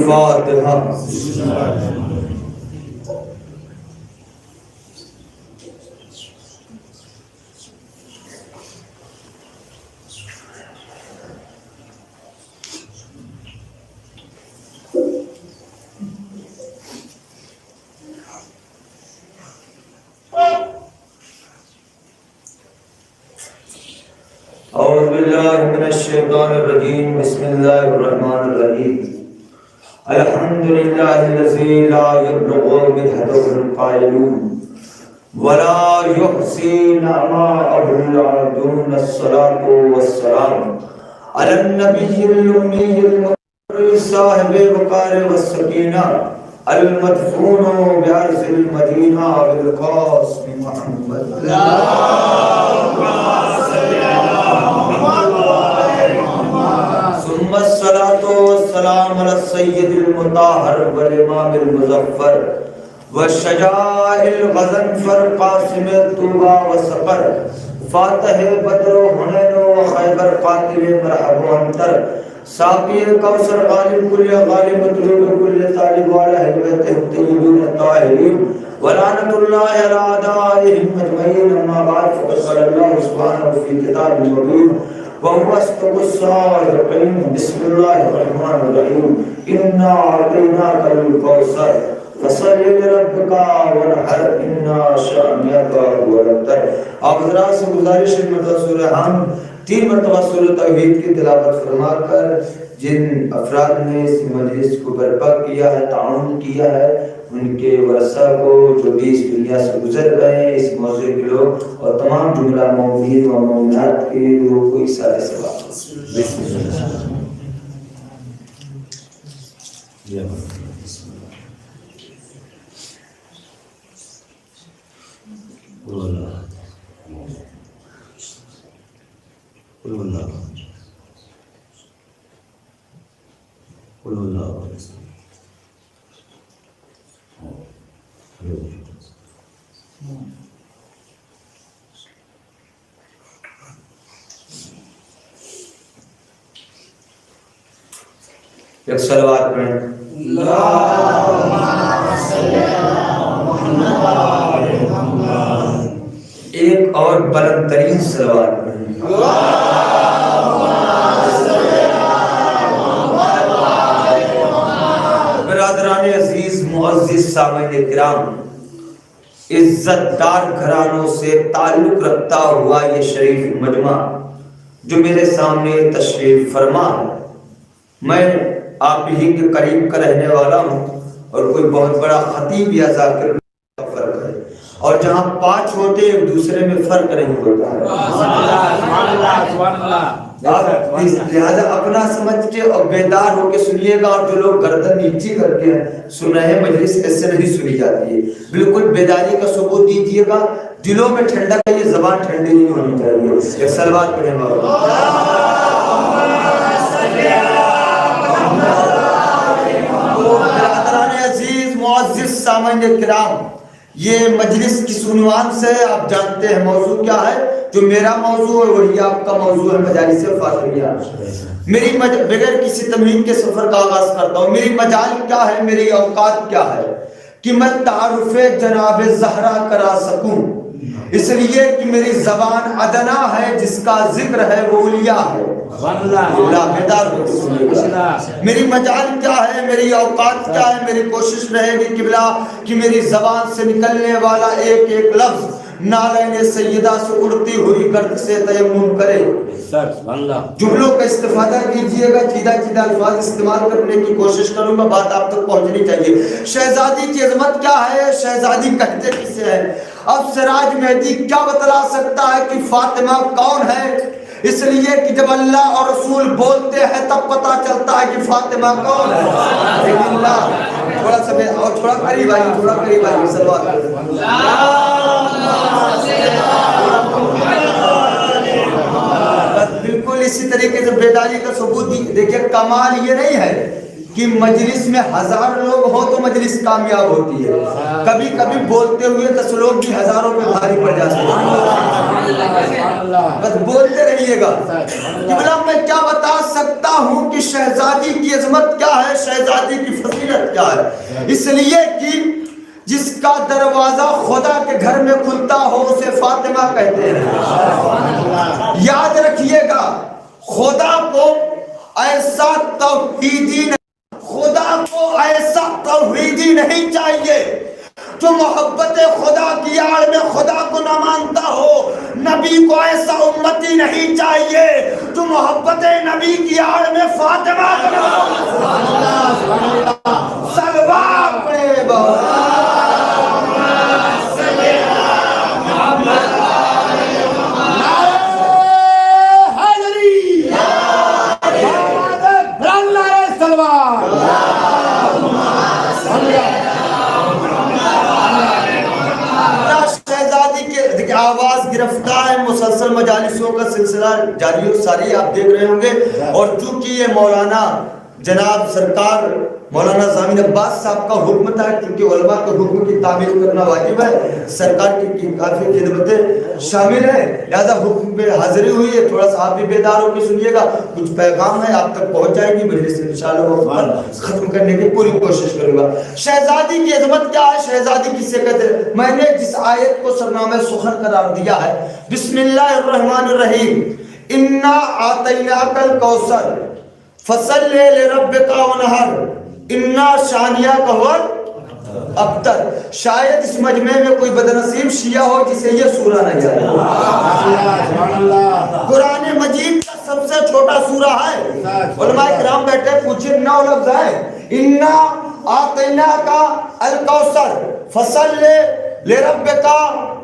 فاتحہ. اعوذ باللہ من الشیطان الرجیم. بسم اللہ الرحمن الرحیم. الحمد للہ الذی لا یبلغ مدحضہ القائلون ولا یحصی نعماءہ العابدون. الصلاۃ والسلام علی النبی الامی المطہر صاحب وقار والسکینہ المدفون بعرض المدینہ بالقاسم محمد. ثم الصلاة والسلام على السيد المطهر والإمام المظفر والشجاع الغضنفر قاسم الطوبى والسقر فاتح بدر وحنين وخيبر قاتل مرحب وانتر ساقي الكوثر غالب كل غالب مطلوب كل طالب على هجبته الطيبين الطاهرين ولعنة الله على أعدائهم أجمعين. أما بعد فقد قال الله سبحانه في كتابه المبين وهو أصدق الصادقين. بسم الله الرحمن الرحيم. إنا أعطيناك الكوثر فصل لربك وانحر إن شانئك هو الأبتر. آپ حضرات سے گزارش ہے مرتبہ سورہ ہم 3 مرتبہ سورہ توحید کی تلاوت فرما کر جن افراد نے اس مجلس کو برپا کیا ہے، تعاون کیا ہے، ان کے ورثہ کو جو بھی اس دنیا سے گزر گئے ہیں، اس موضوع کے لوگ اور تمام جملہ مومنین و مومنات کے لوگوں کو اِسارے سے واپس. بسم اللہ. ایک صلوات پڑھیں. ایک اور بلند ترین صلوات پڑھیں. برادران عزیز، معزز سامعین کرام، عزت دار گھرانوں سے تعلق رکھتا ہوا یہ شریف مجمع جو میرے سامنے تشریف فرما ہے، میں آپ ہی کے قریب کا رہنے والا ہوں اور کوئی بہت بڑا خطیب یا ذاکر کا فرق ہے، اور جہاں 5 ہوتے ایک دوسرے میں فرق نہیں ہوتا ہے. لہذا اپنا سمجھ کے اور بیدار ہو کے سنیے گا، اور جو لوگ گردن نیچی کر کے سن رہے ہیں مجلس ایسے نہیں سنی جاتی ہے. بالکل بیداری کا ثبوت دیجیے گا، دلوں میں ٹھنڈک ہے، یہ زبان ٹھنڈی نہیں ہونی چاہیے. ایک صلوات پڑھیں گا. عزیز معزز سامعین کرام، یہ مجلس کس عنوان سے آپ جانتے ہیں؟ موضوع کیا ہے؟ جو میرا موضوع ہے وہی آپ کا موضوع ہے، مجالس فاضلیہ. میری بغیر کسی تمہید کے سفر کا آغاز کرتا ہوں. میری مجال کیا ہے، میری اوقات کیا ہے کہ میں تعارف جناب زہرا کرا سکوں، اس لیے کہ میری زبان ادنا ہے، جس کا ذکر ہے وہ اولیاء ہے. میری مجال کیا ہے، میری اوقات کیا ہے، میری کوشش رہے گی قبلہ کہ میری زبان سے نکلنے والا ایک ایک لفظ نالین سیدہ سے اڑتی ہوئی گرد سے تیمم کرے. جملوں کا استفادہ کیجئے گا، چیدہ چیدہ الفاظ استعمال کرنے کی کوشش کروں گا، بات آپ تک پہنچنی چاہیے. شہزادی کی عظمت کیا ہے، شہزادی کہتے کسے ہے؟ اب سراج مہدی کیا بتلا سکتا ہے کہ فاطمہ کون ہے؟ اس لیے کہ جب اللہ اور رسول بولتے ہیں تب پتا چلتا ہے کہ فاطمہ کون ہے. تھوڑا سا اور تھوڑا قریب آئیے، تھوڑا قریب آئیے. صلوات بالکل اسی طریقے سے بیداری کا ثبوت. دیکھیے کمال یہ نہیں ہے کہ مجلس میں 1000 لوگ ہو تو مجلس کامیاب ہوتی ہے. کبھی کبھی بولتے ہوئے 10 لوگ بھی ہزاروں پہ بھاری پڑ جاتے ہیں. بس بولتے رہیے گا. قبلہ میں کیا بتا سکتا ہوں کہ شہزادی کی عظمت کیا ہے, شہزادی کی فضیلت کیا ہے. اس لیے کہ جس کا دروازہ خدا کے گھر میں کھلتا ہو اسے فاطمہ کہتے ہیں. یاد رکھیے گا, خدا کو ایسا توحیدی نہیں چاہیے جو محبت خدا کی آڑ میں خدا کو نہ مانتا ہو. نبی کو ایسا امتی نہیں چاہیے جو محبت نبی کی آڑ میں فاطمہ کو نہ مانتا ہو. سلوات پڑھے آواز گرفتار ہے. مسلسل مجالسوں کا سلسلہ جاری و ساری آپ دیکھ رہے ہوں گے. اور چونکہ یہ مولانا جناب سرکار مولانا ضامن عباس صاحب کا حکم تھا, کیونکہ علماء کے حکم کی تعمیل کرنا واجب ہے, سرکار کی کافی خدمتیں شامل ہیں, لہذا حکم پہ حاضری ہوئی ہے. تھوڑا سا آپ بھی بیدار ہو کے سنیے گا, کچھ پیغام ہے آپ تک پہنچ جائے گی. مجلس انشاءاللہ ختم کرنے کی پوری کوشش کروں گا. شہزادی کی عظمت کیا ہے, شہزادی کسے کہتے ہیں. میں نے جس آیت کو سرنامہ سخن قرار دیا ہے, بسم اللہ الرحمن الرحیم, انا اعطیناک الکوثر فصل لربک وانحر انا شانیاک هو الابتر. شاید اس مجمع میں کوئی بدنصیب شیعہ ہو جسے یہ سورہ نہیں آتا. قرآن مجید کا سب سے چھوٹا سورہ ہے. علماء کرام بیٹھے پوچھے 9 لفظ ہیں. انا اعطیناک الکوثر فصل لربک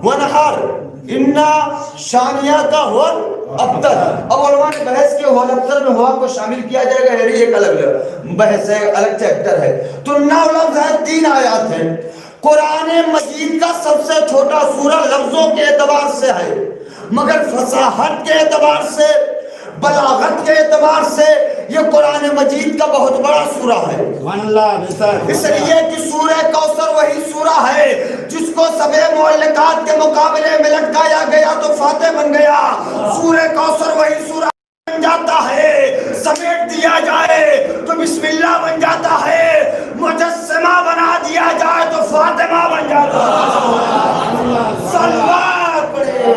وانحر انا شانیاک هو الابتر. اب علماء نے بحث کے ہوا الابتر میں ہوا کو شامل کیا جائے گا, یعنی ایک الگ بحث ہے, الگ چیپٹر ہے. تو 9 لفظ ہیں, 3 آیات ہیں. قرآن مجید کا سب سے چھوٹا سورہ لفظوں کے اعتبار سے ہے, مگر فصاحت کے اعتبار سے, بلاغت کے اعتبار سے یہ قرآن مجید کا بہت بڑا سورہ ہے. اس لیے کہ سورہ کوثر وہی سورہ ہے جس کو سبع معلقات کے مقابلے میں لٹکایا گیا تو فاتح بن گیا. سورہ کوثر وہی سورہ بن جاتا ہے, سمیٹ دیا جائے تو بسم اللہ بن جاتا ہے, مجسمہ بنا دیا جائے تو فاطمہ بن جاتا ہے. صلوات پڑھیں.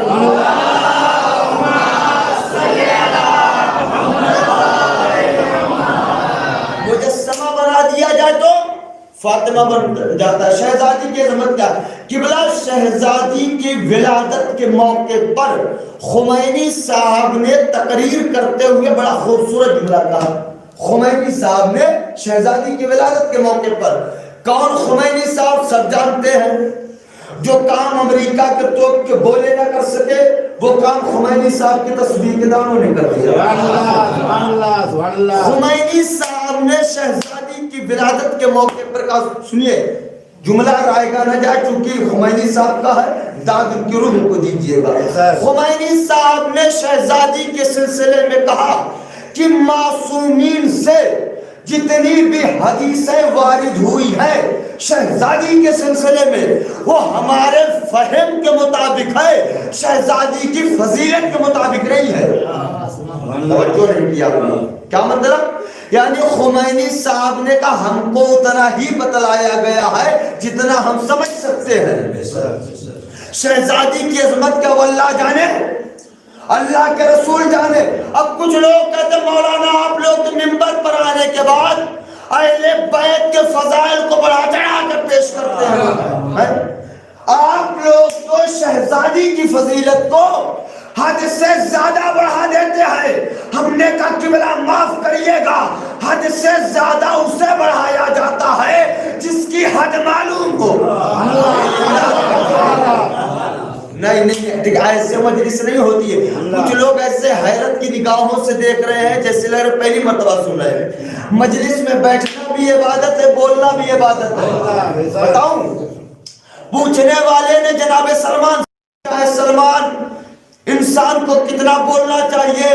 مجسمہ بنا دیا جائے تو فاطمہ بن جاتا ہے. شہزادی کی عظمت کیا؟ قبلہ شہزادی کی ولادت کے موقع پر خمینی صاحب نے تقریر کرتے ہوئے بڑا خوبصورت جملہ کہا. خمینی صاحب نے شہزادی کی ولادت کے موقع پر, کون خمینی صاحب سب جانتے ہیں, جو کام امریکہ کے توپ کے بولے نہ کر سکے وہ کام خمینی صاحب کی تصویر کے دانوں نے کر دیا. خمینی صاحب نے شہزادی کی ولادت کے موقع پر کہا, سنیے جملہ رائے گا نہ جائے چونکہ خمینی صاحب کا ہے, داد ان کی روح کو دیجئے گا. خمینی صاحب نے شہزادی کے سلسلے میں کہا کہ معصومین سے جتنی بھی حدیثیں وارد ہوئی ہیں شہزادی کے سلسلے میں وہ ہمارے فہم کے مطابق ہے, شہزادی کی فضیلت کے مطابق نہیں ہے. توجہ نہیں کیا آپ نے, کیا مطلب؟ یعنی خمینی صاحب نے کہا ہم کو اتنا ہی بتلایا گیا ہے جتنا ہم سمجھ سکتے ہیں. شہزادی کی عظمت کا وہ اللہ جانے, اللہ کے رسول جانے. اب کچھ لوگ کہتے ہیں مولانا آپ لوگ تو منبر پر آنے کے بعد اہل بیت کے فضائل کو بڑھا چڑھا کر پیش کرتے ہیں. آپ لوگ تو شہزادی کی فضیلت کو حد سے زیادہ بڑھا دیتے ہیں. ہم نے کہا قبلہ معاف کریے گا, حد سے زیادہ اسے بڑھایا جاتا ہے جس کی حد معلوم ہو. نہیں, ایسے مجلس نہیں ہوتی ہے. کچھ لوگ ایسے حیرت کی نگاہوں سے دیکھ رہے ہیں جیسے لگ رہے پہلی مرتبہ سن رہے ہیں. مجلس میں بیٹھنا بھی عبادت ہے, بولنا بھی عبادت ہے. بتاؤں, پوچھنے والے نے جناب سلمان انسان کو کتنا بولنا چاہیے،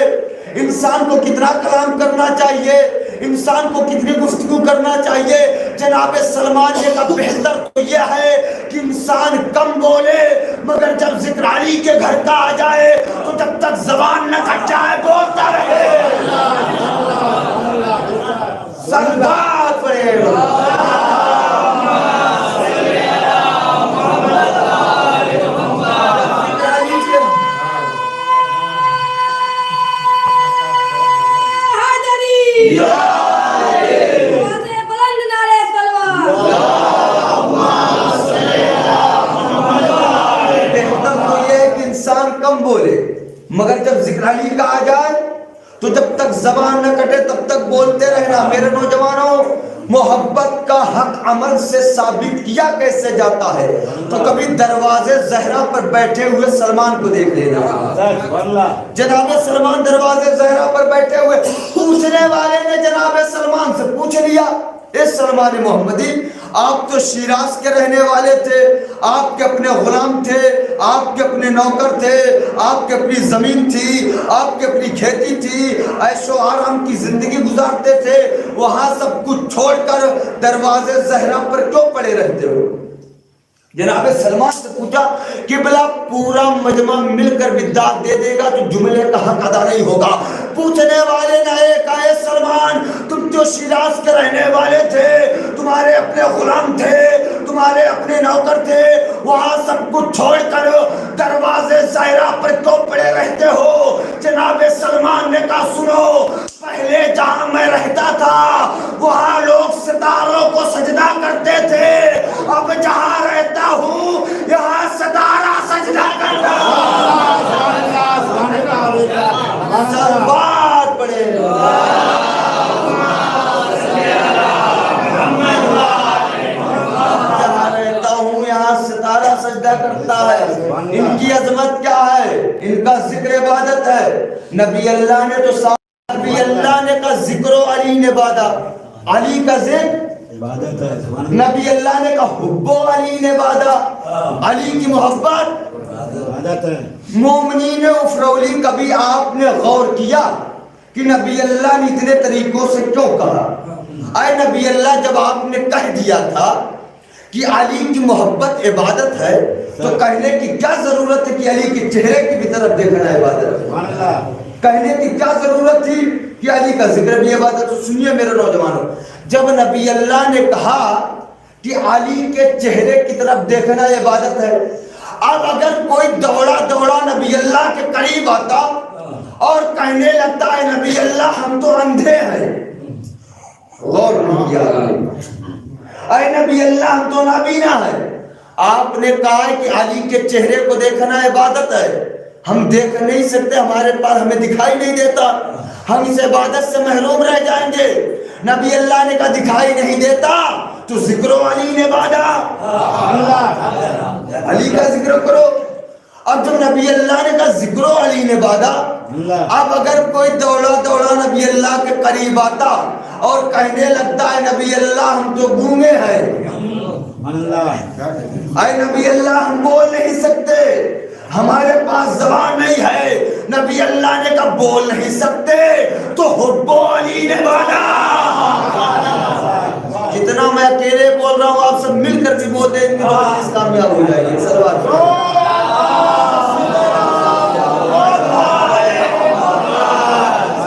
انسان کو کتنا کلام کرنا چاہیے، انسان کو کتنی گفتگو کرنا چاہیے۔ جناب سلمان نے کہا بہتر تو یہ ہے کہ انسان کم بولے، مگر جب ذکر علی کے گھر کا آ جائے تو جب تک زبان نہ کٹ جائے بولتا رہے۔ سلوات پڑھے کم بولے، مگر جب ذکر علی کا آ جائے تو جب تک زبان نہ کٹے تب تک بولتے رہنا۔ میرے نوجوانوں، محبت کا حق عمل سے ثابت کیا کیسے جاتا ہے؟ تو کبھی دروازے زہرا پر بیٹھے ہوئے سلمان کو دیکھ لینا۔ جناب سلمان دروازے زہرا پر بیٹھے ہوئے، پوچھنے والے نے جناب سلمان سے پوچھ لیا، اے سلمان محمدی، آپ تو شیراز کے رہنے والے تھے، آپ کے اپنے غلام تھے، آپ کے اپنے نوکر تھے، آپ کے اپنی زمین تھی، آپ کے اپنی کھیتی تھی، عیش و آرام کی زندگی گزارتے تھے، وہاں سب کچھ چھوڑ کر دروازے زہرا پر کیوں پڑے رہتے ہو؟ جناب سلمان سے پوچھا کہ بلا پورا مجمع مل کر بھی داد دے دے گا تو جملے کا حق ادا نہیں ہوگا۔ پوچھنے والے نے کہا اے سلمان، تم جو شیراز کے رہنے والے تھے، تمہارے اپنے غلام تھے، تمہارے اپنے نوکر تھے، وہاں سب کچھ چھوڑ کر دروازے زہرا پر کیوں پڑے رہتے ہو؟ جناب سلمان نے کہا سنو، پہلے جہاں میں رہتا تھا وہاں لوگ ستاروں کو سجدہ کرتے تھے، اب جہاں رہتا ہوں یہاں ستارہ سجدہ کرتا بات پڑے جہاں رہتا ہوں یہاں ستارہ سجدہ کرتا ہے۔ ان کی عظمت کیا ہے؟ ان کا ذکر عبادت ہے۔ نبی اللہ نے تو نبی اللہ نے کہا ذکر و علی نے بادا، علی کا ذکر عبادت ہے۔ نبی اللہ نے کہا حب و علی نے بادا، علی کی محبت عبادت ہے۔ مومنین افرولی، کبھی آپ نے غور کیا کہ نبی اللہ نے اتنے طریقوں سے کیوں کہا؟ اے نبی اللہ، جب آپ نے کہہ دیا تھا کہ علی کی محبت عبادت ہے تو کہنے کی کیا ضرورت ہے کہ علی کے چہرے کی بھی طرف دیکھنا عبادت ہے؟ کہنے کی کیا ضرورت تھی کہ علی کا ذکر بھی عبادت؟ تو سنیے میرے نوجوانوں، جب نبی اللہ نے کہا کہ علی کے چہرے کی طرف دیکھنا عبادت ہے، اب اگر کوئی دوڑا دوڑا نبی اللہ کے قریب آتا اور کہنے لگتا ہے نبی اللہ ہم تو اندھے ہیں، غور نہیں کیا، اے نبی اللہ ہم تو نابینا ہیں، آپ نے کہا کہ علی کے چہرے کو دیکھنا عبادت ہے، ہم دیکھ نہیں سکتے، ہمارے پاس ہمیں دکھائی نہیں دیتا، ہم اس عبادت سے محروم رہ جائیں گے۔ نبی اللہ نے کہا دکھائی نہیں دیتا تو ذکر و علی نے بادا، علی کا ذکر کرو۔ اب جب نبی اللہ نے کہا ذکر و علی نے بادا، اب اگر کوئی دوڑا دوڑا نبی اللہ کے قریب آتا اور کہنے لگتا ہے نبی اللہ ہم تو گونگے ہیں، اے نبی اللہ ہم بول نہیں سکتے، ہمارے پاس زبان نہیں ہے، نبی اللہ نے کہا بول نہیں سکتے تو حب و علی نے بادا۔ جتنا میں اکیلے بول رہا ہوں آپ سب مل کر بھی بولتے ہیں تو اس کامیاب ہو جائے گی۔ سلوات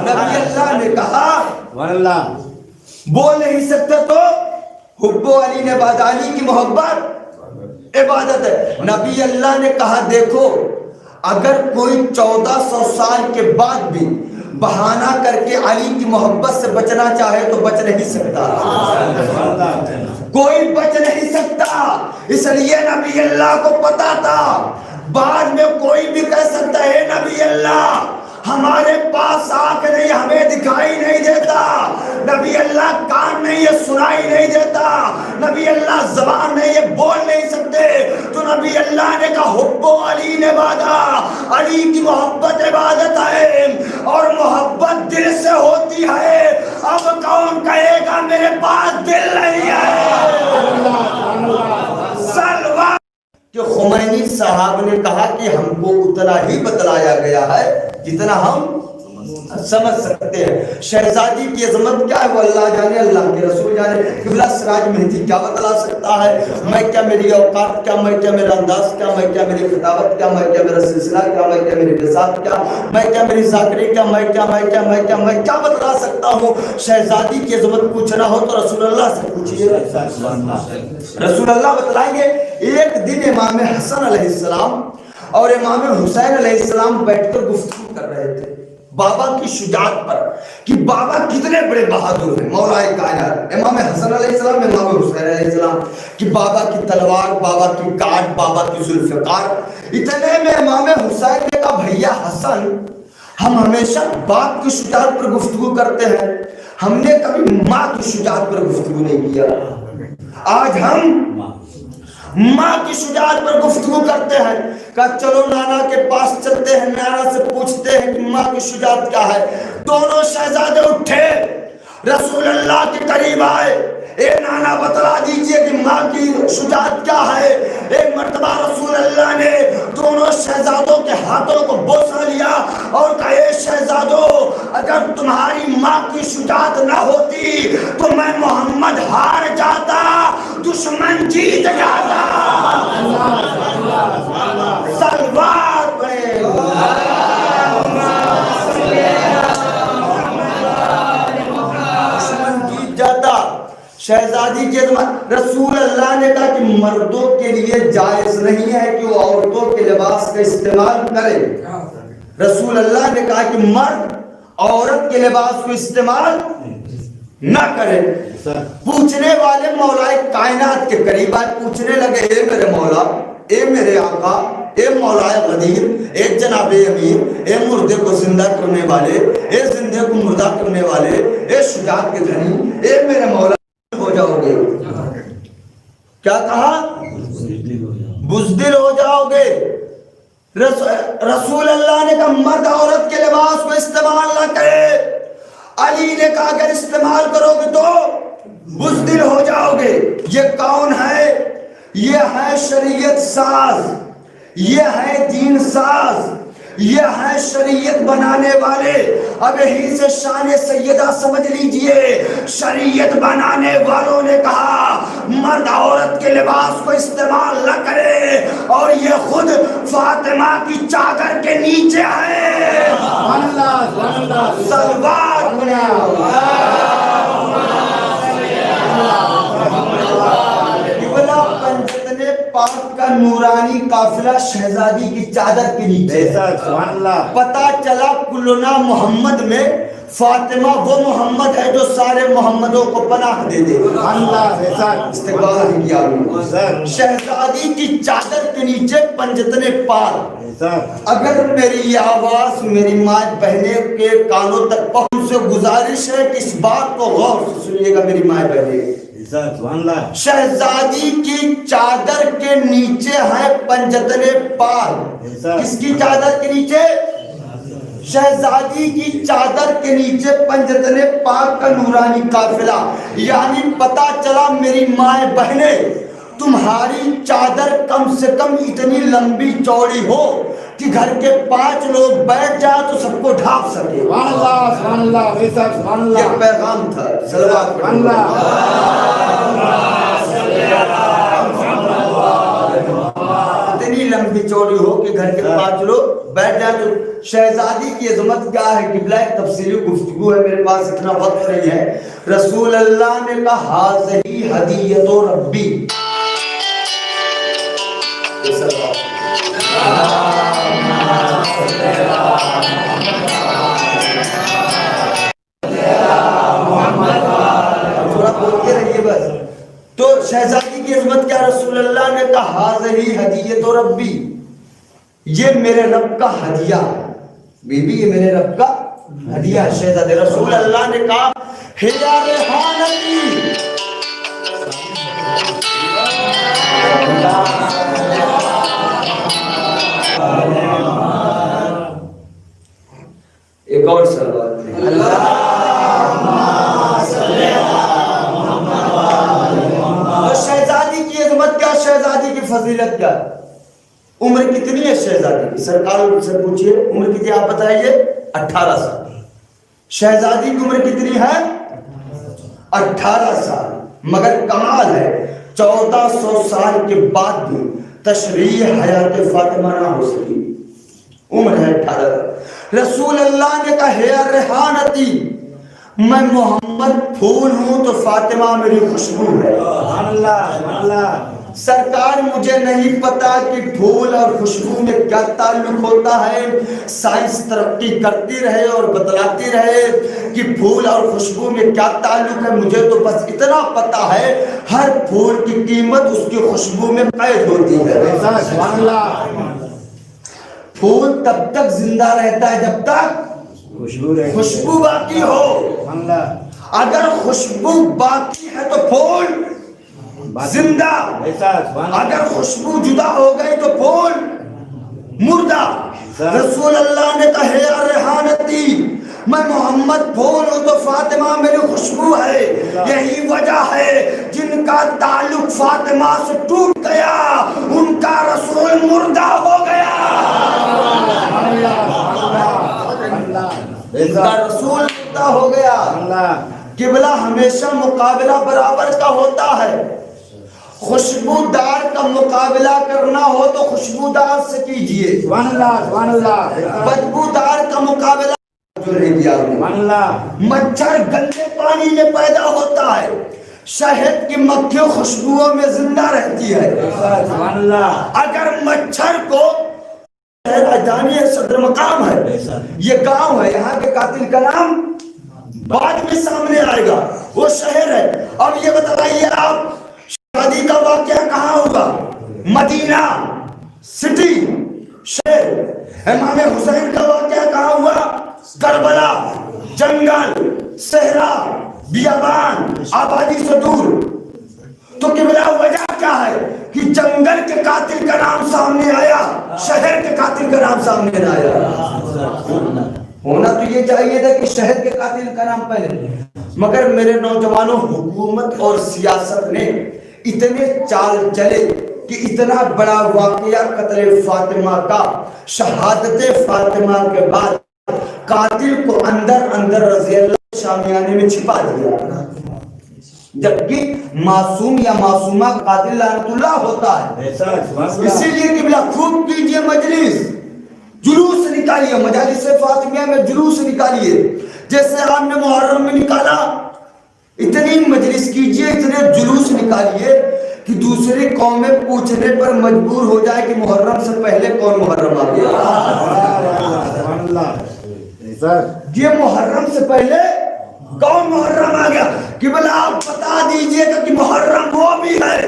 نبی اللہ نے کہا بول نہیں سکتے تو حب و علی نے بادا، علی کی محبت عبادت ہے۔ نبی اللہ نے کہا دیکھو اگر کوئی 1400 سال کے بعد بھی بہانہ کر کے علی کی محبت سے بچنا چاہے تو بچ نہیں سکتا، کوئی بچ نہیں سکتا، اس لیے نبی اللہ کو پتا تھا بعد میں کوئی بھی کہہ سکتا ہے نبی اللہ ہمارے پاس آنکھ نہیں، ہمیں دکھائی نہیں دیتا، نبی اللہ کان نہیں ہے، سنائی نہیں دیتا، نبی اللہ زبان نہیں ہے، بول نہیں سکتے، تو نبی اللہ نے کہا حب و علی نے بادا، علی کی محبت عبادت ہے اور محبت دل سے ہوتی ہے۔ اب کون کہے گا میرے پاس دل نہیں ہے؟ سلوات کہ خمینی صاحب نے کہا کہ ہم کو اتنا ہی بتلایا گیا ہے جتنا ہم سمجھ سکتے ہیں. شہزادی کی عظمت کیا ہے وہ اللہ جانے, اللہ کے رسول جانے. قبلہ سراج مہدی کیا بتلا سکتا ہے؟ میں کیا, میری اوقات کیا, میں کیا, میرا انداز کیا, میں کیا, میری خطابت کیا, میں کیا, میرا سلسلہ کیا, میں کیا, میری بساط کیا, میں کیا, میری ذاکری کیا, میں کیا, میں کیا, میں کیا, میں کیا بتلا سکتا ہوں؟ شہزادی کی عظمت پوچھنا ہو تو رسول اللہ سے پوچھئے. رسول اللہ بتلائیں گے. ایک دن امام حسن علیہ السلام اور امام حسین علیہ السلام بیٹھ کر گفتگو کر رہے تھے بابا کی شجاعت پر کہ بابا کتنے بڑے بہادر ہیں مولا کائنات. امام حسن علیہ السلام, امام حسین علیہ السلام کہ بابا کی تلوار, بابا کی کاٹ, بابا کی ذوالفقار. اتنے میں امام حسین نے کہا بھیا حسن, ہم ہمیشہ باپ کی شجاعت پر گفتگو کرتے ہیں, ہم نے کبھی ماں کی شجاعت پر گفتگو نہیں کیا. آج ہم ماں کی شجاعت پر گفتگو کرتے ہیں. کہا چلو نانا کے پاس چلتے ہیں, نانا سے پوچھتے ہیں کہ ماں کی شجاعت کیا ہے. دونوں شہزادے اٹھے, رسول اللہ کے قریب آئے. اے نانا بتلا دیجئے کہ ماں کی شجاعت کیا ہے. ایک مرتبہ رسول اللہ نے دونوں شہزادوں کے ہاتھوں کو بوسہ لیا اور کہا اے شہزادوں, اگر تمہاری ماں کی شجاعت نہ ہوتی تو میں محمد ہار جاتا, دشمن جیت جاتا. سلوات پڑھے. دشمن جیت جاتا. شہزادی کی عظمت. رسول اللہ نے کہا کہ مردوں کے لیے جائز نہیں ہے کہ وہ عورتوں کے لباس کا استعمال کرے. رسول اللہ نے کہا کہ مرد عورت کے لباس کو استعمال نہ کرے. پوچھنے والے مولا کائنات کے قریب آئے, پوچھنے لگے اے میرے مولا, اے میرے آقا, اے مولا قدیر, اے جناب امیر, اے مردے کو زندہ کرنے والے, اے زندے کو مردہ کرنے والے, اے شجاعت کے دھنی, اے میرے مولا ہو جاؤ گے. کیا کہا؟ بزدل ہو جاؤ گے. رسول اللہ نے کہا مرد عورت کے لباس کو استعمال نہ کرے. علی نے کہا اگر استعمال کرو گے تو بزدل ہو جاؤ گے. یہ کون ہے؟ یہ ہے شریعت ساز, یہ ہے دین ساز, یہ ہے شریعت بنانے والے. اب یہی سے شان سیدہ سمجھ لیجئے. شریعت بنانے والوں نے کہا مرد عورت کے لباس کو استعمال نہ کرے, اور یہ خود فاطمہ کی چادر کے نیچے ہے. سلوات پاک کا نورانی قافلہ شہزادی کی چادر کے نیچے. پتا چلا کلنا محمد میں فاطمہ وہ محمد ہے جو سارے محمدوں کو پناہ دے دے. استقبال کیا شہزادی کی چادر کے نیچے پنجتنے پاک. اگر میری یہ آواز میری ماں بہنیں کے کانوں تک پہنچ, سے گزارش ہے کہ اس بات کو غور سے سنیے گا میری ماں بہنیں. شہزادی کی چادر کے نیچے ہے پنجتنے پاک. کس کی چادر کے نیچے؟ شہزادی کی چادر کے نیچے پنجتنے پاک کا نورانی قافلہ. یعنی پتا چلا میری ماں بہنیں تمہاری چادر کم سے کم اتنی لمبی چوڑی ہو کہ گھر کے 5 لوگ بیٹھ جائے تو سب کو ڈھانپ سکے. یہ پیغام تھا. صلوات اتنی لمبی چوڑی ہو کہ گھر کے 5 لوگ بیٹھ جائے. تو شہزادی کی عظمت کیا ہے قبلہ تفصیلی گفتگو ہے, میرے پاس اتنا وقت نہیں ہے. رسول اللہ نے کہا ہذہی ہدیۃ ربی. تھوڑا بولتے رہیے بس. تو شہزادی کی عظمت کیا؟ رسول اللہ نے کہا ہذہی ہدیۃ ربی, یہ میرے رب کا ہدیہ ہے. بی بی یہ میرے رب کا ہدیہ ہے. شہزادے رسول اللہ نے کہا ہیا ریحانتی. ایک اور صلوات. شہزادی کی عظمت کیا, شہزادی کی فضیلت کیا؟ عمر کتنی ہے شہزادی کی؟ سرکار سے پوچھئے عمر کتنی، آپ بتائیے 18 سال. شہزادی کی عمر کتنی ہے؟ 18 سال. مگر کمال ہے 1400 سال کے بعد بھی تشریح حیات فاطمہ نہ ہو سکی. عمر ہے 18. رسول اللہ نے کہا ہے ریحانتی، میں محمد پھول ہوں تو فاطمہ میری خوشبو ہے. سرکار مجھے نہیں پتا کہ پھول اور خوشبو میں کیا تعلق ہوتا ہے. سائنس ترقی کرتی رہے اور بتلاتی رہے کہ پھول اور خوشبو میں کیا تعلق ہے. مجھے تو بس اتنا پتا ہے ہر پھول کی قیمت اس کی خوشبو میں قید ہوتی ہے. پھول تب تک زندہ رہتا ہے جب تک خوشبو باقی ہو. اگر خوشبو باقی ہے تو پھول زندہ، اگر خوشبو جدا ہو گئی تو پھول مردہ. رسول اللہ نے کہا ہے ریحانتی، میں محمد پھول ہوں تو فاطمہ میری خوشبو ہے. یہی وجہ ہے جن کا تعلق فاطمہ سے ٹوٹ گیا ان کا رسول مردہ ہو گیا. ان کا رسول مردہ ہو گیا. قبلہ ہمیشہ مقابلہ برابر کا ہوتا ہے. خوشبودار کا مقابلہ کرنا ہو تو خوشبودار سے کیجئے. بدبودار کا مقابلہ مچھر گندے پانی میں پیدا ہوتا ہے، شہد کی مکھی خوشبوؤں میں زندہ رہتی ہے. اگر مچھر کو جانیے صدر مقام ہے، یہ گاؤں ہے، یہاں کے قاتل کا نام بعد میں سامنے آئے گا، وہ شہر ہے. اب یہ بتائیے آپ شادی کا واقعہ کہاں ہوگا؟ مدینہ سٹی شہر. امام حسین کا واقعہ کہاں ہوا؟ کربلا جنگل صحرا بیابان آبادی سے دور. تو قبلہ وجہ کیا ہے کہ جنگل کے قاتل کا نام سامنے آیا، شہر کے قاتل کا نام سامنے نہ آیا. ہونا تو یہ چاہیے تھا کہ شہر کے قاتل کا نام پہلے. مگر میرے نوجوانوں، حکومت اور سیاست نے اتنے چال چلے کہ اتنا بڑا واقعہ قتل فاطمہ کا، شہادت فاطمہ کے بعد قاتل کو اندر رضی اللہ شامیانے میں چھپا دیا، جبکہ معصوم یا معصومہ قاتل لعنت اللہ ہوتا ہے. اسی لیے قبلہ خوب کیجئے مجلس، جلوس نکالیے، مجالس فاطمیہ میں جلوس نکالیے جیسے آپ نے محرم میں نکالا. اتنی مجلس کیجئے، اتنے جلوس نکالیے کہ دوسری قومیں پوچھنے پر مجبور ہو جائے کہ محرم سے پہلے کون محرم آ گیا. یہ محرم سے پہلے کون محرم آ گیا. کہ بھلا آپ بتا دیجئے گا کہ محرم وہ بھی ہے،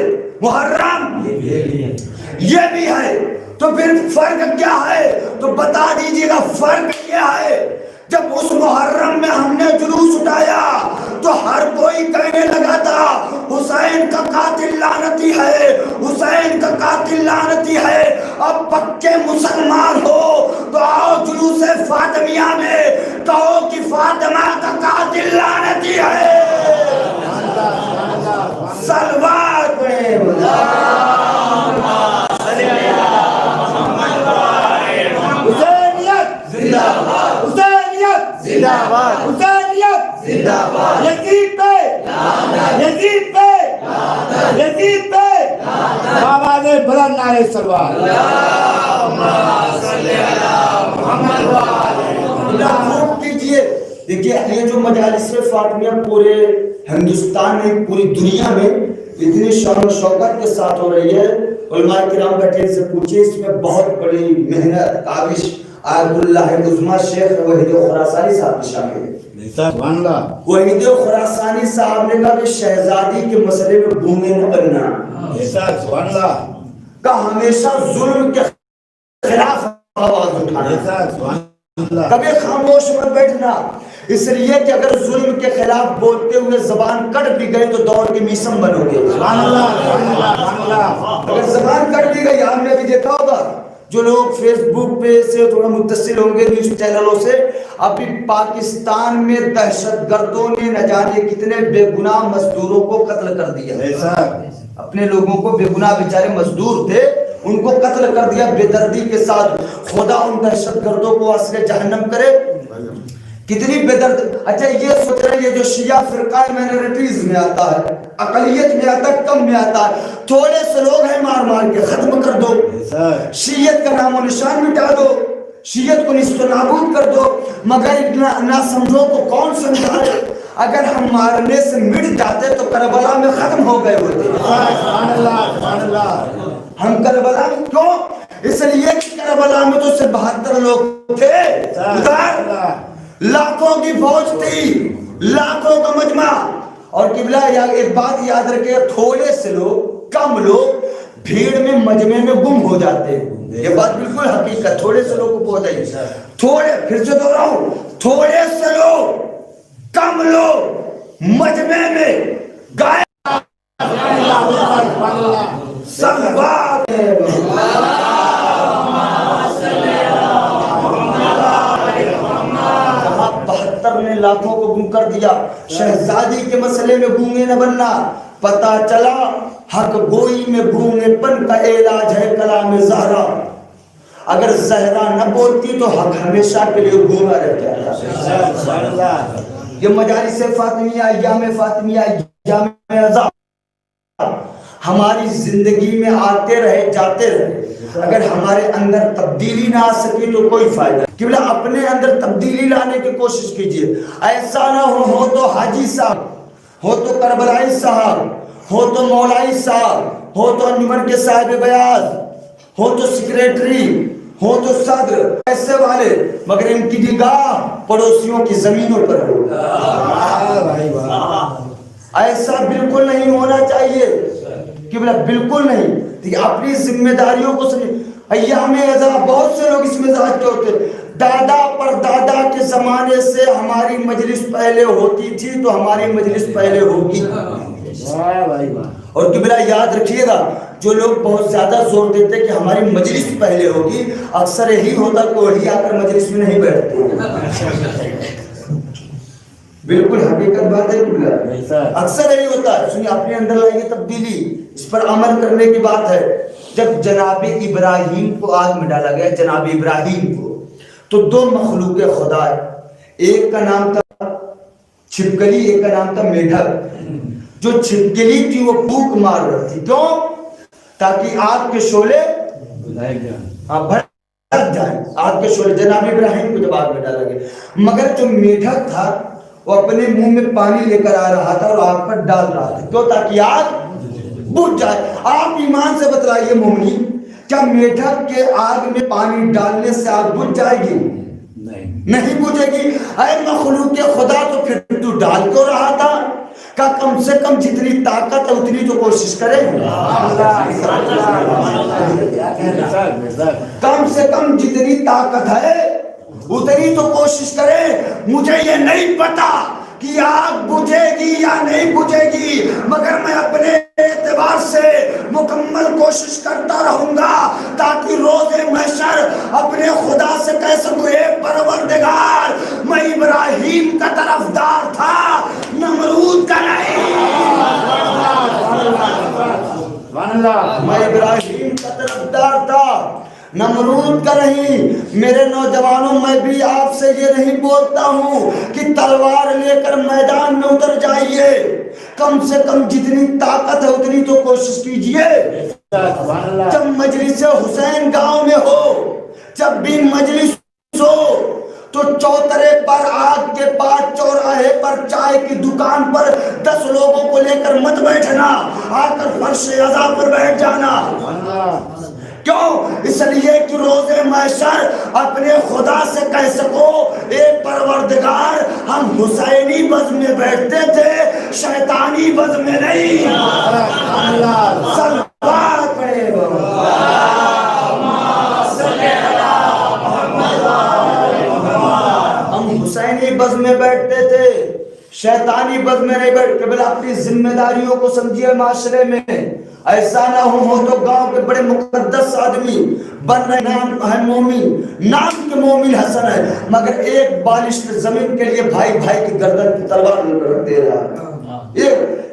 محرم یہ بھی ہے، تو پھر فرق کیا ہے؟ تو بتا دیجئے گا فرق کیا ہے. جب اس محرم میں ہم نے جلوس اٹھایا تو ہر کوئی کہنے لگا تھا حسین کا قاتل لعنتی ہے، حسین کا قاتل لعنتی ہے. اب پکے مسلمان ہو تو آؤ جلوس فاطمیہ میں کہو کہ فاطمہ کا قاتل لعنتی ہے. سلوات پڑھیں. حسینیت زندہ باد، حسینیت زندہ باد، حسینیت زندہ باد. یزید پہ یزید پہ یزید پہ آواز بلند نعرہ سلوات. اللہم صلی علی محمد و آلہ. خوب کیجئے. دیکھیے یہ جو مجالس فاطمیہ پورے ہندوستان میں، پوری دنیا میں اتنی شان و شوکت کے ساتھ ہو رہی ہے. علماء کرام بیٹھے سے پوچھئے، اس میں بہت بڑی محنت کاوش آیت اللہ عظمیٰ شیخ وحید خراسانی صاحب کی شامل ہے. وحید خراسانی صاحب نے کہا کہ شہزادی کے مسئلے میں گونگے نہ بننا، کہ ہمیشہ ظلم کے خلاف آواز اٹھانا، کبھی خاموش مت بیٹھنا. اس لیے کہ اگر ظلم کے خلاف بولتے ہوئے زبان کٹ بھی گئی تو دوڑ کے میسم بنو گے. اگر زبان کٹ بھی گئی، آپ نے بھی دیکھا ہوگا جو لوگ فیس بک پہ سے تھوڑا متصل ہوں گے نیوز چینلوں سے، ابھی پاکستان میں دہشت گردوں نے نہ جانے کتنے بے گناہ مزدوروں کو قتل کر دیا. اپنے لوگوں کو، بے گناہ بیچارے مزدور تھے ان کو قتل کر دیا بے دردی کے ساتھ. خدا ان دہشت گردوں کو واسطے جہنم کرے. کتنی بے درد. اچھا یہ سوچ رہے ہیں یہ جو شیعہ فرقہ مائنورٹیز میں آتا ہے, اقلیت میں آتا ہے, کم میں آتا ہے, تھوڑے سے لوگ ہیں, مار مار کے ختم کر دو, شیعت کا نام و نشان مٹا دو, شیعت کو نصف نابود کر دو. مگر نہ سمجھو تو کون سمجھائے. اگر ہم مارنے سے مٹ جاتے تو کربلا میں ختم ہو گئے ہوتے. ہم کربلا میں کیوں؟ اس لیے کہ کربلا میں تو صرف 72 لوگ تھے, لاکھوں کی فوج تھی, لاکھوں کا مجمع. اور قبلہ ایک بات یاد رکھے, تھوڑے سے لوگ, کم لوگ بھیڑ میں مجمع میں گم ہو جاتے ہیں. یہ بات بالکل حقیقت. تھوڑے سے لوگ کو پہنچائی, تھوڑے, پھر سے دوہراؤں, تھوڑے سے لوگ, کم لوگ مجمع میں گائے سب بات. 72 نے لاکھوں کو گم کر دیا. شہزادی کے مسئلے میں گونگے نہ بننا. پتا چلا حق گوئی میں گونگے پن کا علاج ہے کلام زہرا. اگر زہرا نہ بولتی تو حق ہمیشہ کے لیے گونگا رہ جاتا. یہ مجالس فاطمیہ, ایام فاطمیہ, ایام ازا ہماری زندگی میں آتے رہے, جاتے رہے. اگر ہمارے اندر تبدیلی نہ آ سکی تو کوئی فائدہ. قبلہ اپنے اندر تبدیلی لانے کی کوشش کیجئے. ایسا نہ ہو تو حاجی صاحب, ہو تو کربلائی صاحب, ہو تو مولائی صاحب, ہو تو انجمن کے صاحب بیاض, ہو تو سیکریٹری, ہو تو صدر, ایسے والے, مگر ان کی نگاہ پڑوسیوں کی زمینوں پر ہو. ایسا بالکل نہیں ہونا چاہیے. قبلہ بالکل نہیں. اپنی ذمہ داریوں کو سمجھیں. ایام ازا بہت سے لوگ اس مزاج کے ہوتے. دادا پر دادا کے زمانے سے ہماری مجلس پہلے ہوتی تھی تو ہماری مجلس پہلے ہوگی. اور قبلہ یاد رکھیے گا, جو لوگ بہت زیادہ زور دیتے کہ ہماری مجلس پہلے ہوگی, اکثر یہی ہوتا کہ وہی آ کر مجلس میں نہیں بیٹھتے. بالکل حقیقت بات ہے قبلہ, اکثر یہی ہوتا ہے. سنیے, اپنے اندر لائیے تبدیلی, اس پر عمل کرنے کی بات ہے. جب جناب ابراہیم کو آگ میں ڈالا گیا, جناب ابراہیم کو, تو 2 مخلوق خدا ہے. ایک کا نام تھا چھپکلی, ایک کا نام تھا میڈک. جو چھپکلی تھی وہ پھونک مار رہی تھی. کیوں؟ تاکہ آگ کے شعلے بھڑک جائیں. آگ کے شعلے جناب ابراہیم کو جب آگ میں ڈالا گیا. مگر جو میڈک تھا وہ اپنے منہ میں پانی لے کر آ رہا تھا اور آگ پر ڈال رہا تھا. کیوں؟ تاکہ آگ بجھ جائے. آپ ایمان سے بتلائیے مومنی, کیا میڈک کے آگ میں پانی ڈالنے سے آگ بجھ جائے گی؟ نہیں بجھے گی. اے مخلوق خدا, تو پھر تو ڈال کیوں رہا تھا؟ کہ کم سے کم جتنی طاقت ہے اتنی تو کوشش کرے. کم سے کم جتنی طاقت ہے اتنی تو کوشش کرے. مجھے یہ نہیں پتا کہ آگ بجھے گی یا نہیں بجھے گی, مگر میں اپنے اعتبار سے مکمل کوشش کرتا رہوں گا تاکہ روز محشر اپنے خدا سے کہہ سکوں, اے پروردگار, میں ابراہیم کا طرفدار تھا, نمرود کا نہیں. میں ابراہیم کا طرفدار تھا, نمرود کا نہیں. میرے نوجوانوں, میں بھی آپ سے یہ نہیں بولتا ہوں کہ تلوار لے کر میدان میں اتر جائیے. کم سے کم جتنی طاقت ہے اتنی تو کوشش کیجئے. جب مجلس حسین گاؤں میں ہو, جب بھی مجلس ہو, تو چوترے پر, آگ کے پاس, چوراہے پر, چائے کی دکان پر 10 لوگوں کو لے کر مت بیٹھنا, آ کر فرش عزا پر بیٹھ جانا. کیوں؟ اس لیے کہ روز محشر اپنے خدا سے کہہ سکو, اے پروردگار, ہم حسینی بز میں بیٹھتے تھے, شیطانی بز میں نہیں. صلوات پڑھے. ہم حسینی بز میں بیٹھتے تھے, شیطانی بز میں نہیں بیٹھتے. بلکہ اپنی ذمہ داریوں کو سمجھیے معاشرے میں. ایسا نہ ہو تو گاؤں کے بڑے مقدس آدمی بن رہے, نام ہے مومن, نام کے مومن حسن ہے, مگر ایک بالشت زمین کے لیے بھائی بھائی کی گردن کی تلوار دے رہا ہے. یہ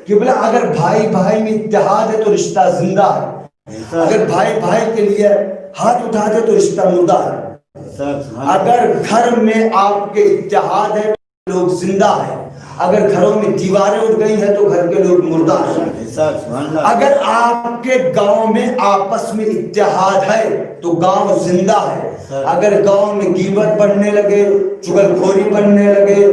قبلہ, اگر بھائی بھائی میں اتحاد ہے تو رشتہ زندہ ہے. اگر بھائی بھائی کے لیے ہاتھ اٹھا دے تو رشتہ مردہ ہے. اگر گھر میں آپ کے اتحاد ہے لوگ زندہ ہیں. اگر گھروں میں دیواریں اٹھ گئی ہیں تو گھر کے لوگ مردہ ہیں. اگر آپ کے گاؤں میں آپس میں اتحاد ہے تو گاؤں زندہ ہے. اگر گاؤں میں غیبت بڑھنے لگے, چغلخوری بڑھنے لگے,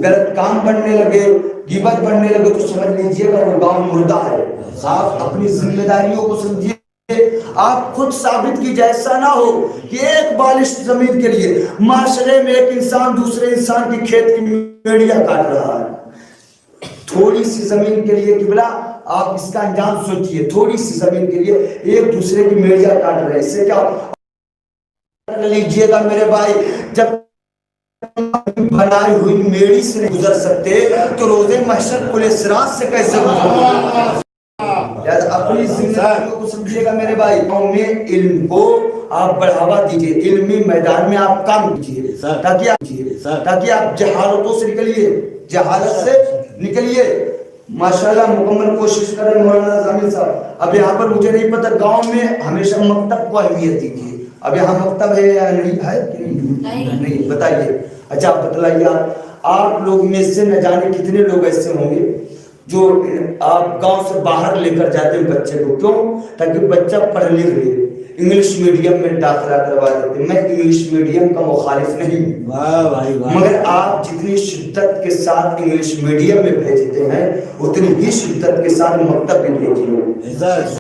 غلط کام بڑھنے لگے, غیبت بڑھنے لگے تو سمجھ لیجئے گا وہ گاؤں مردہ ہے. آپ اپنی ذمہ داریوں کو سمجھیے. آپ خود ثابت کی جیسا نہ ہو کہ ایک بالش زمین کے لیے معاشرے میں ایک انسان دوسرے انسان کی کھیت کی میڑیاں کاٹ رہا ہے. تھوڑی سی زمین کے لیے قبلہ آپ اس کا انجام سوچئے. تھوڑی سی زمین کے لیے ایک دوسرے کی میڑیاں کاٹ رہے ہیں. اس سے کیا لیجئے گا میرے بھائی, جب بنائی ہوئی میڑی سے نہیں گزر سکتے تو روزے محشر پل صراط سے کیسے گزر؟ اپنی زندگیوں کو سمجھیے گا میرے بھائی. قوم میں علم کو آپ بڑھاوا دیجئے, علمی میدان میں آپ کام کیجئے تاکہ آپ جہالتوں سے نکلیے, جہالت سے نکلیے. ماشاءاللہ مکمل کوشش کریں مولانا ضامن صاحب. اب یہاں پر مجھے نہیں پتہ گاؤں میں ہمیشہ مکتب کو اہمیت دیجیے. اب یہاں مکتب ہے یا نہیں ہے کہ نہیں بتائیے. اچھا آپ بتلائیے, آپ لوگ میں سے نہ جانے کتنے لوگ ایسے ہوں گے جو آپ گاؤں سے باہر لے کر جاتے ہیں بچے کو. کیوں؟ تاکہ بچہ پڑھ لکھ لے, انگلش میڈیم میں داخلہ کروا دیتے. میں انگلش میڈیم کا مخالف نہیں ہوں, مگر آپ جتنی شدت کے ساتھ انگلش میڈیم میں بھیجتے ہیں اتنی ہی شدت کے ساتھ مکتب میں بھیجیے.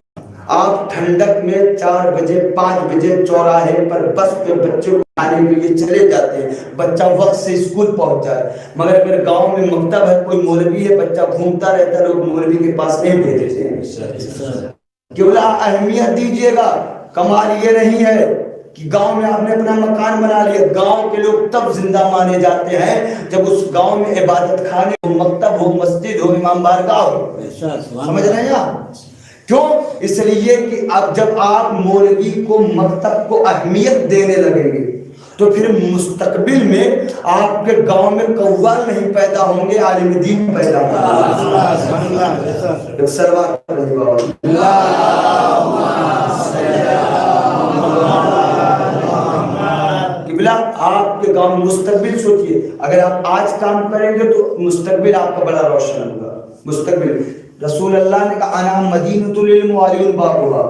آپ ٹھنڈک میں 4 بجے 5 بجے چوراہے پر بس پہ بچے کو آنے کے لیے چلے جاتے ہیں, بچہ وقت سے اسکول پہنچ جائے. مگر اگر گاؤں میں مکتب ہے, کوئی مولوی ہے, بچہ گھومتا رہتا ہے, لوگ مولوی کے پاس نہیں بھیجتے ہیں. کیوں اہمیت دیجیے گا. کمال یہ نہیں ہے کہ گاؤں میں آپ نے اپنا مکان بنا لیا. گاؤں کے لوگ تب زندہ مانے جاتے ہیں جب اس گاؤں میں عبادت خانے ہو, مکتب ہو, مسجد ہو, امام بارگاہ ہو. سمجھ رہے ہیں آپ؟ کیوں؟ اس لیے کہ اب جب آپ مولوی کو مکتب کو اہمیت دینے لگیں گے تو پھر مستقبل میں آپ کے گاؤں میں قوال نہیں پیدا ہوں گے, عالم دین پیدا ہوں گے. سلوات پڑھیں قبلہ. آپ کے گاؤں میں مستقبل سوچئے. اگر آپ آج کام کریں گے تو مستقبل آپ کا بڑا روشن ہوگا. مستقبل رسول اللہ نے کہا انا مدینۃ العلم وعلی بابها,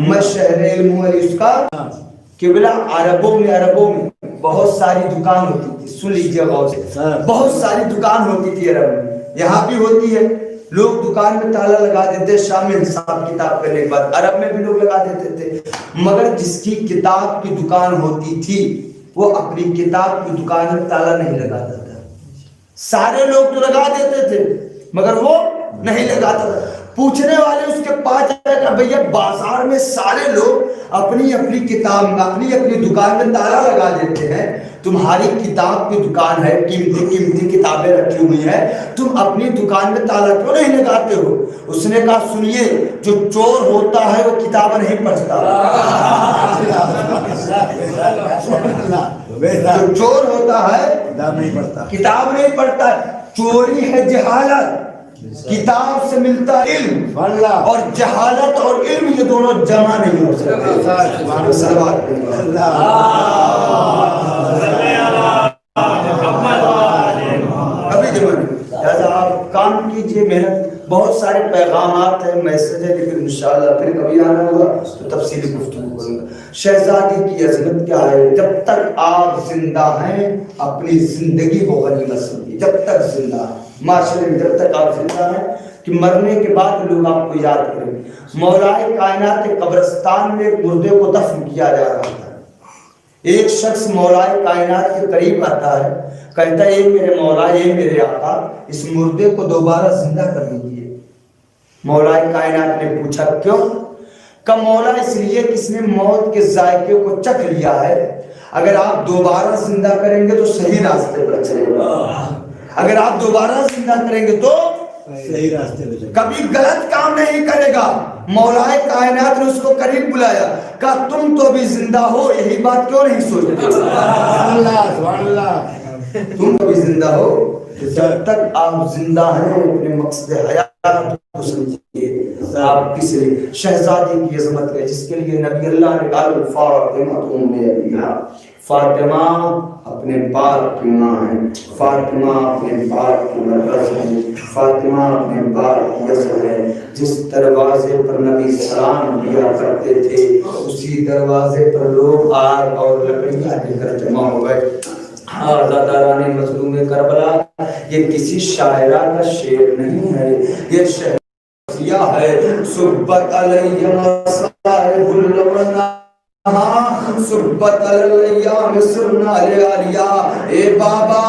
میں شہر علم ہوں اس کا قبلہ. عربوں میں بہت ساری دکان ہوتی تھی. سن لیجیے غور سے, بہت ساری دکان ہوتی تھی عرب میں. یہاں بھی ہوتی ہے. لوگ دکان میں تالا لگا دیتے شام میں حساب کتاب کرنے کے بعد. عرب میں بھی لوگ لگا دیتے تھے. مگر جس کی کتاب کی دکان ہوتی تھی وہ اپنی کتاب کی دکان میں تالا نہیں لگاتا تھا. سارے لوگ تو لگا دیتے تھے مگر وہ نہیں لگاتا تھا. پوچھنے والے اس کے پاس جائے کہ بھیا بازار میں سارے لوگ اپنی اپنی کتاب میں اپنی اپنی دکان میں تالا لگا دیتے ہیں, تمہاری کتاب کی دکان ہے, قیمتی قیمتی کتابیں رکھی ہوئی ہیں, تم اپنی دکان میں تالا کیوں نہیں لگاتے ہو؟ اس نے کہا سنیے, جو چور ہوتا ہے وہ کتاب نہیں پڑھتا. جو چور ہوتا ہے کتاب نہیں پڑھتا. چوری ہے جہالت, کتاب سے ملتا علم, اور جہالت اور علم یہ دونوں جمع نہیں ہو سکتے. کبھی جمع نہیں. لہذا آپ کام کیجئے, محنت. بہت سارے پیغامات ہیں, میسج ہے, لیکن انشاءاللہ پھر کبھی آنا ہوگا تو تفصیلی گفتگو کروں گا. شہزادی کی عظمت کیا ہے؟ جب تک آپ زندہ ہیں اپنی زندگی کو غنیمت سمجھیے. جب تک زندہ ہیں معاشرے میں, جب تک آپ زندہ ہیں کہ مرنے کے بعد لوگ آپ کو یاد کریں. مولائے کائنات کے قبرستان میں ایک مردے کو دفن کیا جا رہا تھا. ایک شخص مولائے کائنات کے قریب آتا ہے, کہتا ہے اے میرے مولا, اے میرے آقا, اس مردے کو دوبارہ زندہ کر دیجیے. مولائے کائنات نے پوچھا کیوں؟ کہ مولا اس لیے کہ اس نے موت کے ذائقے کو چکھ لیا ہے, اگر آپ دوبارہ زندہ کریں گے تو صحیح راستے پر چلے گا, اگر آپ دوبارہ زندہ کریں گے تو صحیح راستے پہ کبھی غلط کام نہیں کرے گا. مولائے کائنات نے اس کو قریب بلایا, کہا تم تو بھی زندہ ہو, یہی بات کیوں نہیں سوچتے؟ تم تو بھی زندہ ہو. جب تک آپ زندہ ہیں اپنے مقصد حیات کو سمجھیے. آپ کس لیے شہزادی کی عظمت ہے جس کے لیے نبی اللہ نے کہا فاطمہ ام علیہ، فاطمہ اپنے باپ کی ماں ہے، فاطمہ اپنے باپ کی مرکز ہے، فاطمہ اپنے باپ کی اصل ہے۔ جس دروازے پر نبی سلام دیا کرتے تھے اسی دروازے پر لوگ آگ اور لکڑیاں لے کر جمع ہو گئے۔ آزاداران مظلوم کربلا یہ کسی شاعرہ کا شعر نہیں ہے، یہ شہریہ ہے۔ صبت علیہ مصائب اللونا صبت علیہ سرنا علیہ۔ اے بابا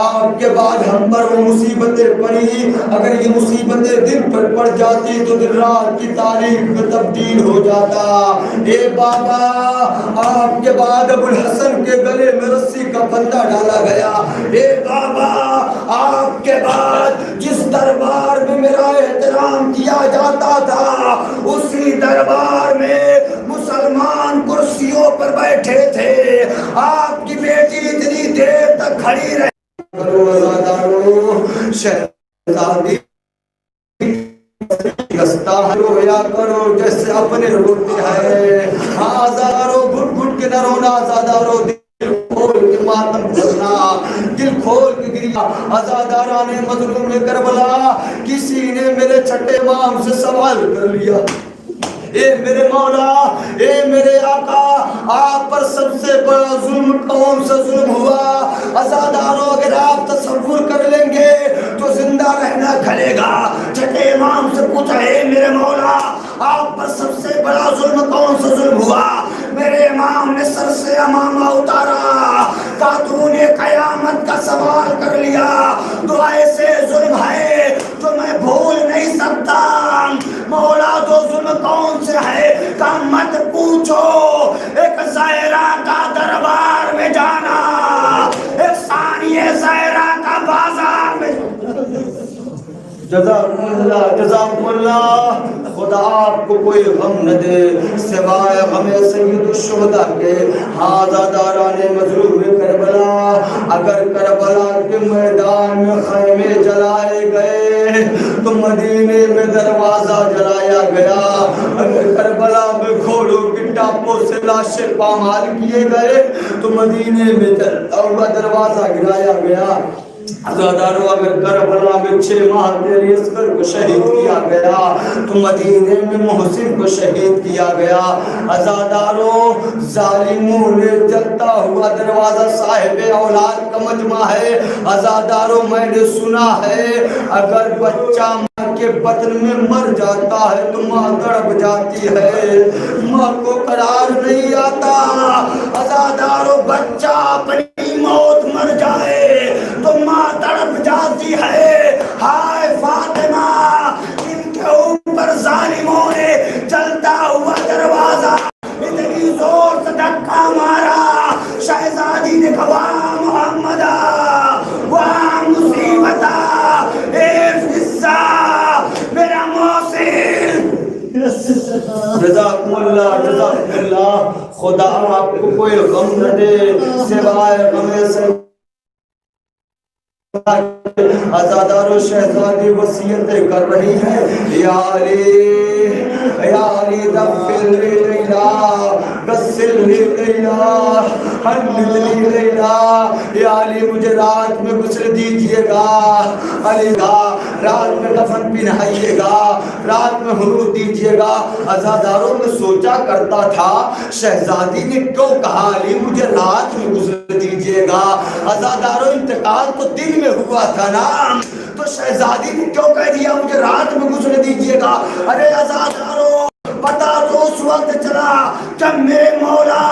آپ کے بعد ہم پر وہ مصیبتیں پڑی، اگر یہ مصیبتیں دن پر پڑ جاتی تو دن رات کی تاریخ میں تبدیل ہو جاتا۔ اے بابا آپ کے بعد ابو الحسن کے گلے میں رسی کا پھندا ڈالا گیا۔ اے بابا آپ کے بعد جس دربار میں میرا احترام کیا جاتا تھا اسی دربار میں مسلمان کرسیوں پر بیٹھے تھے، آپ کی بیٹی اتنی دیر تک کھڑی رہی۔ کرو آزادارو شہزادی رویا کرو جیسے اپنے روتے ہیں، آزادارو گھٹ گھٹ کے نہ رونا، آزادارو دل کھول کے ماتم کرنا، دل کھول کے گریا۔ آزاداران مظلوم کربلا کسی نے میرے چھٹے امام سے سوال کر لیا، اے میرے مولا، اے میرے آقا، آپ پر سب سے بڑا ظلم کون سا ظلم ہوا؟ عزادارو اگر آپ تصور کر لیں گے تو زندہ رہنا کھلے گا۔ چھٹے امام سے پوچھا، اے میرے مولا آپ پر سب سے بڑا ظلم کون سا ظلم ہوا؟ میرے امام نے سر سے امامہ اتارا، خاتون قیامت کا سوال کر لیا، تو ایسے ظلم ہے جو میں بھول نہیں سکتا۔ مولا دو ظلم کون سے ہے؟ کہ مت پوچھو، ایک زائرہ کا دربار میں جانا، ایک ثانیہ زائرہ کا بازار میں۔ جزاکم اللہ، جزاکم اللہ، خدا آپ کو کوئی غم نہ دے سوائے غم سید الشہداء کے۔ آزاداران مظلوم کربلا اگر کربلا کے میدان میں خیمے جلائے گئے تو مدینے میں دروازہ جلایا گیا، اگر کربلا میں گھوڑوں کی ٹاپوں سے لاشیں پامال کیے گئے تو مدینے میں جلتا ہوا دروازہ گرایا گیا۔ عزادارو اگر کربلا میں 6 ماہ کے لیے اصغر کو شہید کیا گیا تو مدینے میں محسن کو شہید کیا گیا۔ عزادارو ظالموں نے جلتا ہوا دروازہ صاحب اولاد کا مجمع ہے۔ عزادارو میں نے سنا ہے اگر بچہ ماں کے بطن میں مر جاتا ہے تو ماں تڑپ جاتی ہے، ماں کو قرار نہیں آتا۔ عزادارو بچہ اپنی موت مر جائے تو ماں تڑپ جاتی ہے۔ ہائے فاطمہ، ان کے اوپر ظالموں نے جلتا ہوا دروازہ اتنی زور سے دھکا مارا، شہزادی نے کہا محمدہ وہاں مصیبتہ اے فزا میرا محسن۔ جزاکم اللہ، جزاکم اللہ، خدا آپ کو کوئی غم نہ دے سوائے غم سے۔ عزادارو شہزادی وصیتیں کر رہی ہیں، یا علی دفل لی لیلا غسل لی لیلا حلل لی لیلا۔ یا علی مجھے رات میں غسل دیجئے گا، علی رات میں کفن پہنائیے گا، رات میں حنوط دیجئے گا۔ عزاداروں میں سوچا کرتا تھا شہزادی نے کیوں کہا علی مجھے رات میں غسل دیجئے گا؟ عزاداروں انتقال تو دن میں ہوا تھا نا، تو شہزادی نے کیوں کہہ دیا مجھے رات میں غسل دیجئے گا؟ ارے عزاداروں پتا تو اس وقت چلا جب میرے مولا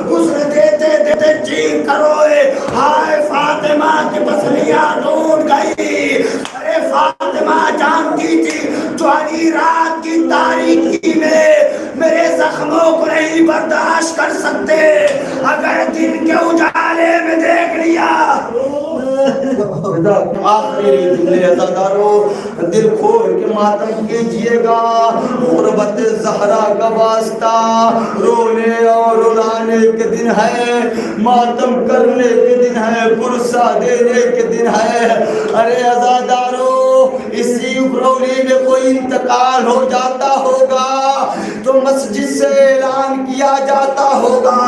غسل دیتے دیتے چیخ کروئے، ہائے فاطمہ کی پسلیاں ٹوٹ گئی۔ ارے فاطمہ جانتی تھی جو علی رات کی تاریکی میں میرے زخموں کو نہیں برداشت کر سکتے، اگر دن کے اجالے میں دیکھ لیا۔ آخری جملے عزادارو دل کھول کے ماتم کیجئے گا، غربت زہرا کا واسطہ رونے اور رلانے کے دن ہے، ماتم کرنے کے دن ہے، پرسہ دینے کے دن ہے۔ ارے عزادارو اسی برولے میں کوئی انتقال ہو جاتا ہوگا تو مسجد سے اعلان کیا جاتا ہوگا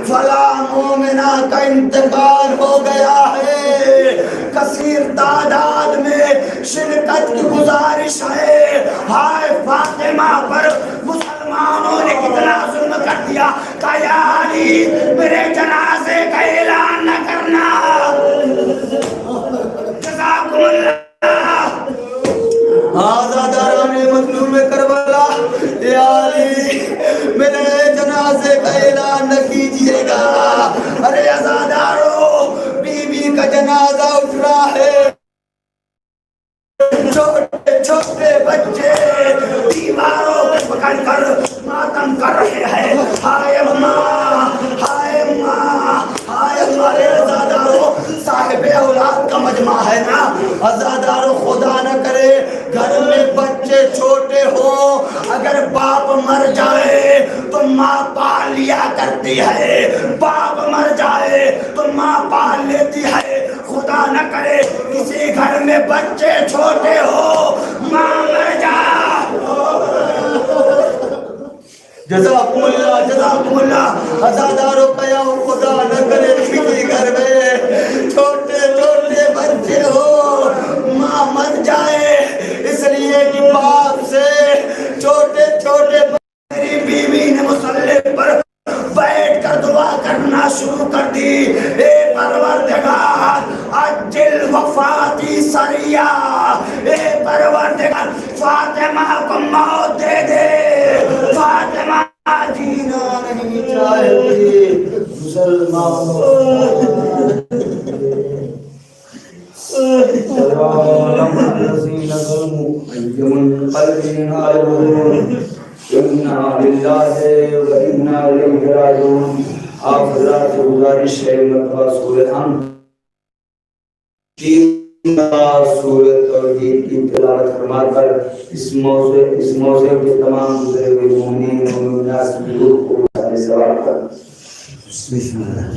فلاں مومنہ کا انتقال ہو گیا ہے، کثیر تعداد میں شرکت کی گزارش ہے۔ ہائے فاطمہ پر مسلمانوں نے کتنا ظلم کر دیا کہ یا علی میرے جنازے کا اعلان نہ کرنا۔ جزاکم اللہ۔ آزاداران مظلوم کربلا، یا علی میرے جنازے کا اعلان نہ کیجئے گا۔ ارے آزاداروں، بی بی کا جنازہ اٹھ رہا ہے، چھوٹے چھوٹے بچے دیواروں پہ پکڑ کر ماتم کر رہے ہیں۔ ہائے اماں، ہائے اماں، ہائے ہمارے آزاداروں، صاحب اولاد کا مجمع ہے نا، آزاداروں خدا نہ کرے گھر میں بچے چھوٹے ہوں، اگر باپ مر جائے تو ماں پال لیا کرتی ہے، باپ مر جائے تو ماں پال لیتی ہے۔ خدا نہ کرے کسی گھر میں بچے چھوٹے ہو، ماں مر جائے۔ جزاکم اللہ، جزاکم اللہ۔ آزاداروں کا یا خدا نہ کرے کسی گھر میں چھوٹے چھوٹے بچے ہو، ماں مر جائے، اس لیے کہ باپ سے چھوٹے چھوٹے میری بیوی نے مصلی پر بیٹھ کر دعا کرنا شروع کر دی، اے پروردگار عجل وفاتی سریہ، اے پروردگار فاطمہ کو موت دے دے، فاطمہ جینا نہیں چاہتی مسلمانوں۔ اِنَّا لِلَّهِ وَإِنَّا إِلَيْهِ رَاجِعُونَ۔ آپ حضرات سے گزارش ہے مرتبہ سورہ حمد کی سورۃ توحید کی تلاوت فرما کر اس موضوع کے تمام گزرے ہوئے مومنین و مومنات کی روح کو ثواب کر۔ بسم اللہ۔